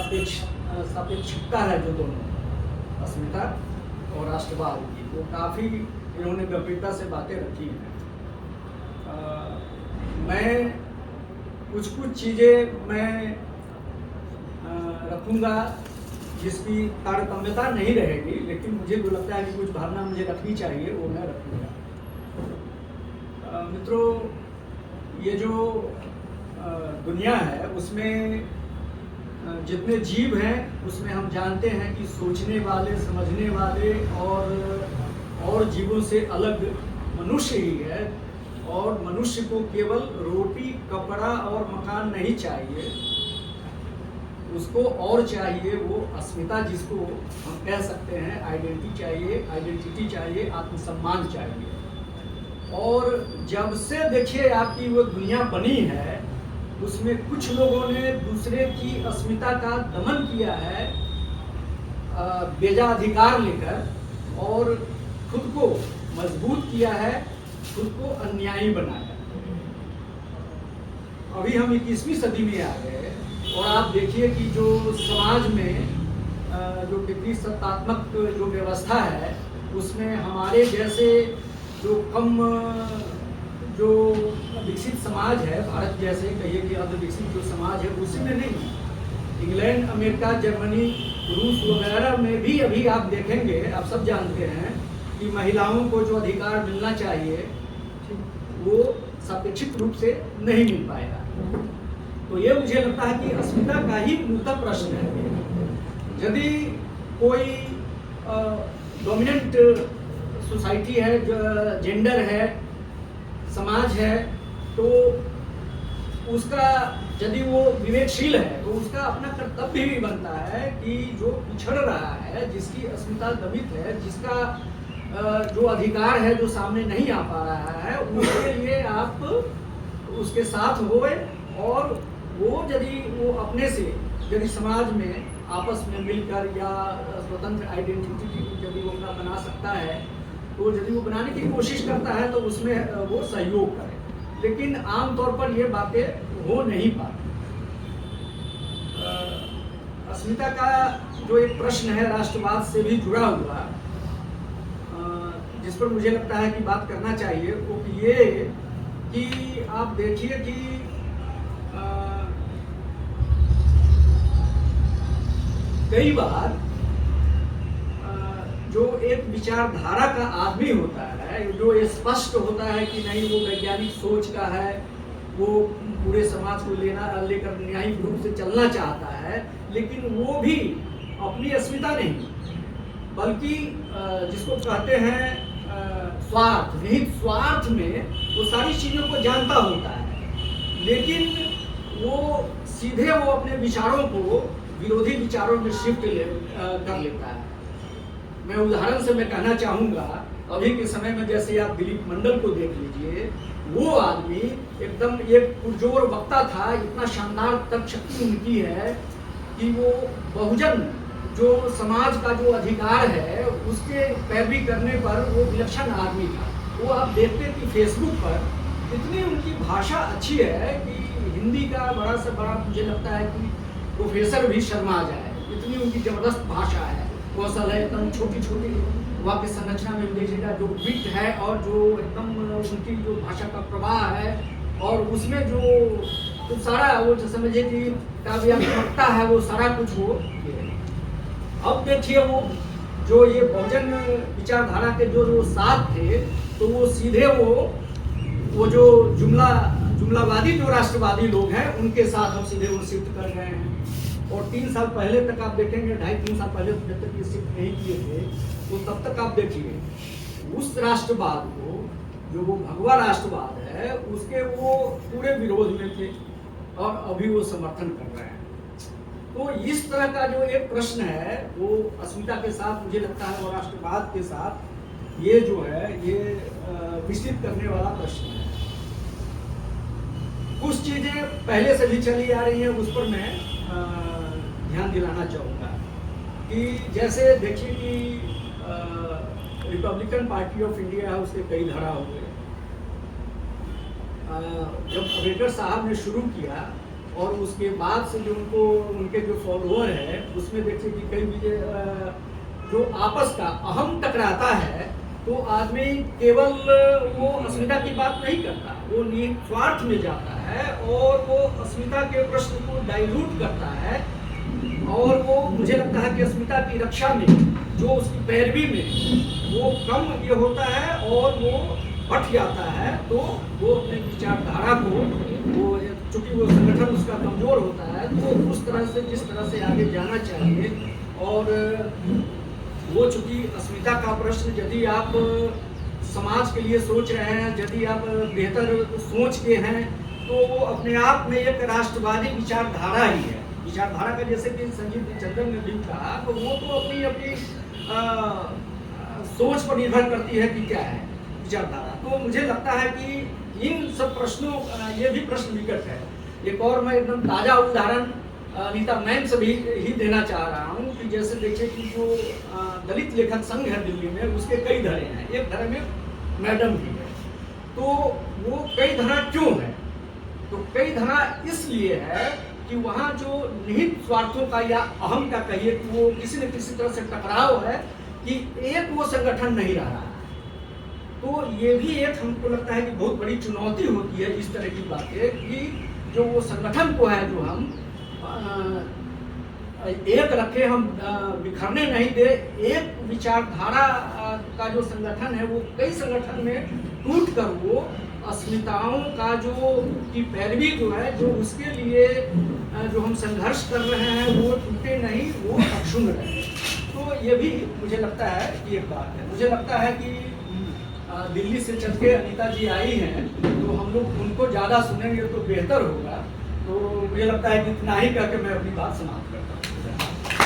सापेक्षिकता है जो दोनों अस्मिता और राष्ट्रवाद की, वो काफ़ी इन्होंने गंभीरता से बातें रखी हैं। मैं कुछ चीज़ें मैं रखूँगा जिसकी तारतम्यता नहीं रहेगी, लेकिन मुझे जो लगता है कि कुछ भावना मुझे रखनी चाहिए वो मैं रखूँगा। मित्रों, ये जो दुनिया है उसमें जितने जीव हैं उसमें हम जानते हैं कि सोचने वाले, समझने वाले और जीवों से अलग मनुष्य ही है। और मनुष्य को केवल रोटी, कपड़ा और मकान नहीं चाहिए, उसको और चाहिए वो अस्मिता, जिसको हम कह सकते हैं आइडेंटिटी चाहिए, आत्मसम्मान चाहिए। और जब से देखिए आपकी वो दुनिया बनी है उसमें कुछ लोगों ने दूसरे की अस्मिता का दमन किया है बेजा अधिकार लेकर, और खुद को मजबूत किया है, खुद को अन्यायी बनाया। अभी हम 21वीं सदी में आ गए और आप देखिए कि जो समाज में जो कितनी सत्तात्मक जो व्यवस्था है उसमें हमारे जैसे जो विकसित समाज है, भारत जैसे कहिए कि अर्ध विकसित जो समाज है उसी में नहीं, इंग्लैंड, अमेरिका, जर्मनी, रूस वगैरह में भी अभी आप देखेंगे, आप सब जानते हैं कि महिलाओं को जो अधिकार मिलना चाहिए वो सापेक्षिक रूप से नहीं मिल पाएगा। तो ये मुझे लगता है कि अस्मिता का ही मूलतः प्रश्न है। यदि कोई डोमिनेंट सोसाइटी है, जेंडर है, समाज है, तो उसका यदि वो विवेकशील है तो उसका अपना कर्तव्य भी बनता है कि जो पिछड़ रहा है, जिसकी अस्मिता दमित है, जिसका जो अधिकार है जो सामने नहीं आ पा रहा है, उसके लिए आप उसके साथ होए। और वो यदि वो अपने से यदि समाज में आपस में मिलकर या स्वतंत्र आइडेंटिटी यदि वो अपना बना सकता है, तो यदि वो बनाने की कोशिश करता है तो उसमें वो सहयोग करे। लेकिन आमतौर पर ये बातें हो नहीं पाती। अस्मिता का जो एक प्रश्न है राष्ट्रवाद से भी जुड़ा हुआ, जिस पर मुझे लगता है कि बात करना चाहिए, वो ये कि आप देखिए कि कई बार जो एक विचारधारा का आदमी होता है, जो ये स्पष्ट होता है कि नहीं वो वैज्ञानिक सोच का है, वो पूरे समाज को लेकर न्यायिक रूप से चलना चाहता है, लेकिन वो भी अपनी अस्मिता नहीं बल्कि जिसको कहते हैं स्वार्थ, निहित स्वार्थ में वो सारी चीज़ों को जानता होता है, लेकिन वो सीधे वो अपने विचारों को विरोधी विचारों में शिफ्ट कर लेता है। मैं उदाहरण से मैं कहना चाहूँगा, अभी के समय में जैसे आप दिलीप मंडल को देख लीजिए, वो आदमी एकदम एक पुरजोर वक्ता था, इतना शानदार तर्क शक्ति उनकी है कि वो बहुजन जो समाज का जो अधिकार है उसके पैरवी करने पर वो विलक्षण आदमी था। वो आप देखते कि फेसबुक पर इतनी उनकी भाषा अच्छी है कि हिंदी का बड़ा से बड़ा मुझे लगता है कि प्रोफेसर भी शर्मा जाए, इतनी उनकी जबरदस्त भाषा है, कौशल है, एकदम छोटी छोटी वाक्य संरचना में देखिएगा जो विट है और जो एकदम उनकी जो भाषा का प्रवाह है, और उसमें जो तो सारा वो समझिए कि काव्यात्मकता है, वो सारा कुछ वो। अब देखिए वो जो ये बहुजन विचारधारा के जो साथ थे, तो वो सीधे वो जो जुमलावादी जो राष्ट्रवादी लोग हैं उनके साथ हम सीधे वो शिफ्ट कर गए हैं। और 3 साल पहले तक आप देखेंगे, 2.5-3 साल पहले जब तक ये शिफ्ट नहीं किए थे, तो तब तक आप देखिए उस राष्ट्रवाद को, जो वो भगवा राष्ट्रवाद है, उसके वो पूरे विरोध में थे और अभी वो समर्थन कर रहे हैं। तो इस तरह का जो एक प्रश्न है वो अस्मिता के साथ मुझे लगता है और राष्ट्रवाद के साथ ये जो है ये विस्तृत करने वाला प्रश्न है। कुछ चीजें पहले से भी चली आ रही हैं, उस पर मैं ध्यान दिलाना चाहूँगा कि जैसे देखिए कि रिपब्लिकन पार्टी ऑफ इंडिया है, उसके कई धारा हो गए। जब अम्बेडकर साहब ने शुरू किया और उसके बाद से जो उनको उनके जो फॉलोअर है उसमें देखिए कि कई भी जो आपस का अहम टकराता है तो आदमी केवल वो अस्मिता की बात नहीं करता, वो निस्वार्थ में जाता है और वो अस्मिता के प्रश्न को डाइल्यूट करता है और वो मुझे लगता है कि अस्मिता की रक्षा में जो उसकी पैरवी में वो कम ये होता है और वो हट जाता है, तो वो अपने विचारधारा को वो चूंकि वो संगठन उसका कमजोर होता है तो उस तरह से जिस तरह से आगे जाना चाहिए। और वो चूंकि अस्मिता का प्रश्न यदि आप समाज के लिए सोच रहे हैं, यदि आप बेहतर सोच के हैं तो वो अपने आप में एक राष्ट्रवादी विचारधारा ही है। विचारधारा का जैसे कि संजीव चंद्रन ने भी कहा तो वो तो अपनी अपनी सोच पर निर्भर करती है कि क्या है विचारधारा। तो मुझे लगता है कि इन सब प्रश्नों ये भी प्रश्न विकट है। एक और मैं एकदम ताजा उदाहरण नीता मैम से भी ही देना चाह रहा हूँ कि जैसे देखिए कि जो दलित लेखक संघ है दिल्ली में उसके कई धड़े हैं, एक धड़े में मैडम भी है। तो वो कई धड़ा क्यों है? तो कई धड़ा इसलिए है कि वहाँ जो निहित स्वार्थों का या अहम का कहिए कि वो किसी न किसी तरह से टकराव है कि एक वो संगठन नहीं रहा। तो ये भी एक हमको लगता है कि बहुत बड़ी चुनौती होती है इस तरह की बातें कि जो वो संगठन को है जो हम एक रखे, हम बिखरने नहीं दे। एक विचारधारा का जो संगठन है वो कई संगठन में टूट कर वो अस्मिताओं का जो की पैरवी जो है जो उसके लिए जो हम संघर्ष कर रहे हैं वो टूटे नहीं, वो अक्षुण्ण रहे। तो ये भी मुझे लगता है कि एक बात है। मुझे लगता है कि दिल्ली से चल के अनीता जी आई हैं तो हम लोग उनको ज़्यादा सुनेंगे तो बेहतर होगा। तो मुझे लगता है कि इतना ही करके मैं अपनी बात समाप्त करता हूँ।